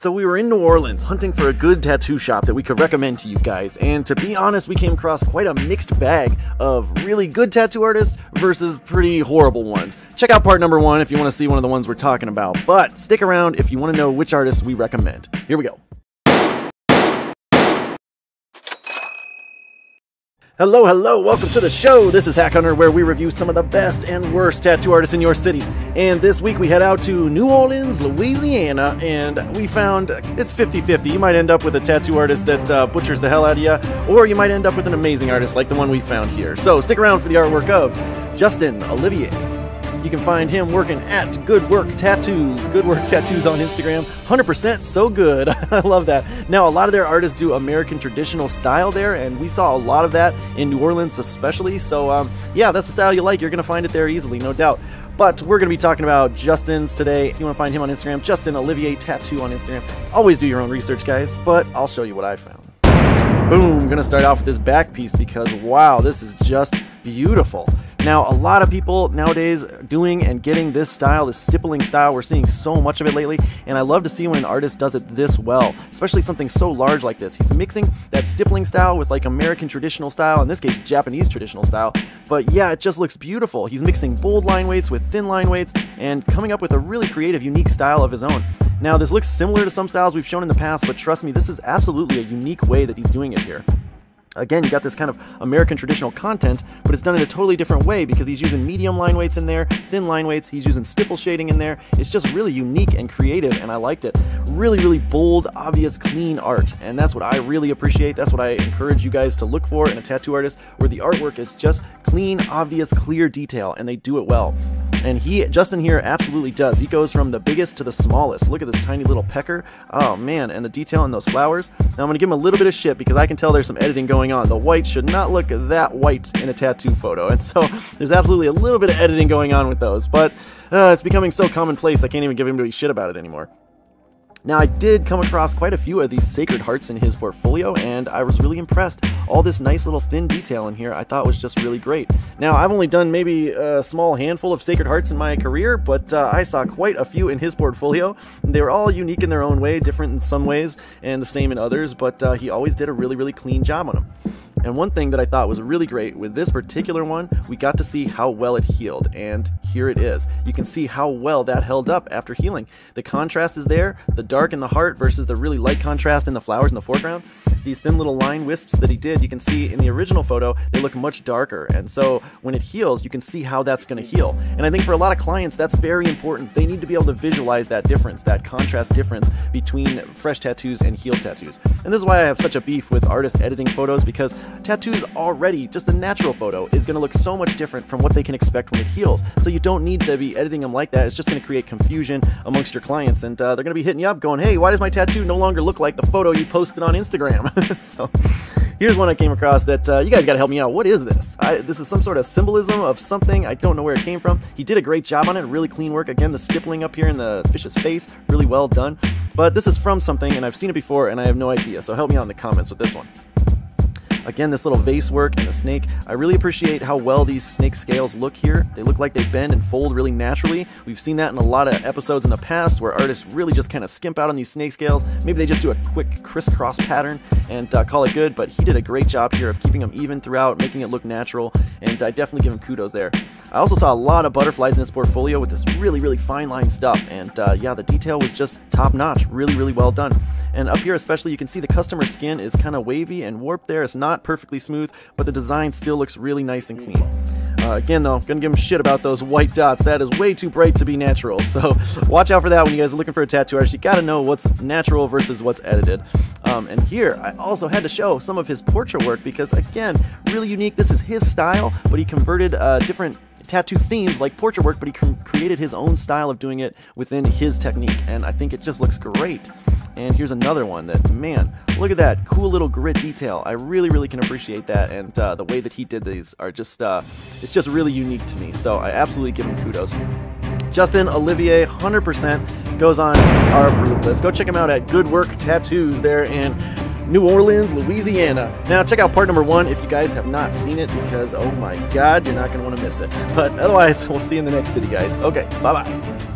So we were in New Orleans hunting for a good tattoo shop that we could recommend to you guys, and to be honest, we came across quite a mixed bag of really good tattoo artists versus pretty horrible ones. Check out part number 1 if you want to see one of the ones we're talking about, but stick around if you want to know which artists we recommend. Here we go. Hello, welcome to the show. This is HackHunter, where we review some of the best and worst tattoo artists in your cities. And this week we head out to New Orleans, Louisiana, and we found it's 50-50. You might end up with a tattoo artist that butchers the hell out of you, or you might end up with an amazing artist like the one we found here. So stick around for the artwork of Justin Olivier. You can find him working at Good Work Tattoos. Good Work Tattoos on Instagram. 100% so good. I love that. Now, a lot of their artists do American traditional style there, and we saw a lot of that in New Orleans especially. So, yeah, that's the style you like. You're going to find it there easily, no doubt. But we're going to be talking about Justin's today. If you want to find him on Instagram, Justin Olivier Tattoo on Instagram. Always do your own research, guys, but I'll show you what I found. Boom! Going to start off with this back piece because, wow, this is just beautiful. Now, a lot of people nowadays are doing and getting this style, this stippling style. We're seeing so much of it lately, and I love to see when an artist does it this well, especially something so large like this. He's mixing that stippling style with like American traditional style, in this case Japanese traditional style, but yeah, it just looks beautiful. He's mixing bold line weights with thin line weights and coming up with a really creative, unique style of his own. Now, this looks similar to some styles we've shown in the past, but trust me, this is absolutely a unique way that he's doing it here. Again, you got this kind of American traditional content, but it's done in a totally different way because he's using medium line weights in there, thin line weights, he's using stipple shading in there. It's just really unique and creative, and I liked it. Really bold, obvious, clean art, and that's what I really appreciate. That's what I encourage you guys to look for in a tattoo artist, where the artwork is just clean, obvious, clear detail, and they do it well. And Justin here absolutely does. He goes from the biggest to the smallest. Look at this tiny little pecker. Oh man, and the detail on those flowers. Now I'm going to give him a little bit of shit because I can tell there's some editing going on. The white should not look that white in a tattoo photo. And so there's absolutely a little bit of editing going on with those. But it's becoming so commonplace I can't even give anybody shit about it anymore. Now, I did come across quite a few of these sacred hearts in his portfolio, and I was really impressed. All this nice little thin detail in here I thought was just really great. Now, I've only done maybe a small handful of sacred hearts in my career, but I saw quite a few in his portfolio. They were all unique in their own way, different in some ways, and the same in others, but he always did a really clean job on them. And one thing that I thought was really great with this particular one, we got to see how well it healed, and here it is. You can see how well that held up after healing. The contrast is there, the dark in the heart versus the really light contrast in the flowers in the foreground. These thin little line wisps that he did, you can see in the original photo, they look much darker, and so when it heals, you can see how that's going to heal. And I think for a lot of clients, that's very important. They need to be able to visualize that difference, that contrast difference between fresh tattoos and healed tattoos. And this is why I have such a beef with artists editing photos, because tattoos already, just the natural photo, is going to look so much different from what they can expect when it heals. So you don't need to be editing them like that. It's just going to create confusion amongst your clients, and they're going to be hitting you up going, hey, why does my tattoo no longer look like the photo you posted on Instagram? So here's one I came across that you guys got to help me out. What is this? This is some sort of symbolism of something. I don't know where it came from. He did a great job on it. Really clean work. Again, the stippling up here in the fish's face, really well done. But this is from something, and I've seen it before, and I have no idea. So help me out in the comments with this one. Again, this little vase work and the snake. I really appreciate how well these snake scales look here. They look like they bend and fold really naturally. We've seen that in a lot of episodes in the past where artists really just kind of skimp out on these snake scales. Maybe they just do a quick crisscross pattern and call it good, but he did a great job here of keeping them even throughout, making it look natural, and I definitely give him kudos there. I also saw a lot of butterflies in his portfolio with this really fine line stuff, and yeah, the detail was just top notch, really well done. And up here especially, you can see the customer's skin is kind of wavy and warped there. It's not perfectly smooth, but the design still looks really nice and clean. Again though, gonna give him shit about those white dots. That is way too bright to be natural, so watch out for that when you guys are looking for a tattoo artist. You gotta know what's natural versus what's edited. And here, I also had to show some of his portrait work because, again, really unique. This is his style, but he converted different tattoo themes like portrait work, but he created his own style of doing it within his technique, and I think it just looks great. And here's another one that, man, look at that cool little grit detail. I really can appreciate that, and the way that he did these are just it's just really unique to me, so I absolutely give him kudos. Justin Olivier, 100% goes on our approved list. Go check him out at Good Work Tattoos there in New Orleans, Louisiana. Now, check out part number 1 if you guys have not seen it, because, oh my god, you're not going to want to miss it. But otherwise, we'll see you in the next city, guys. Okay, bye-bye.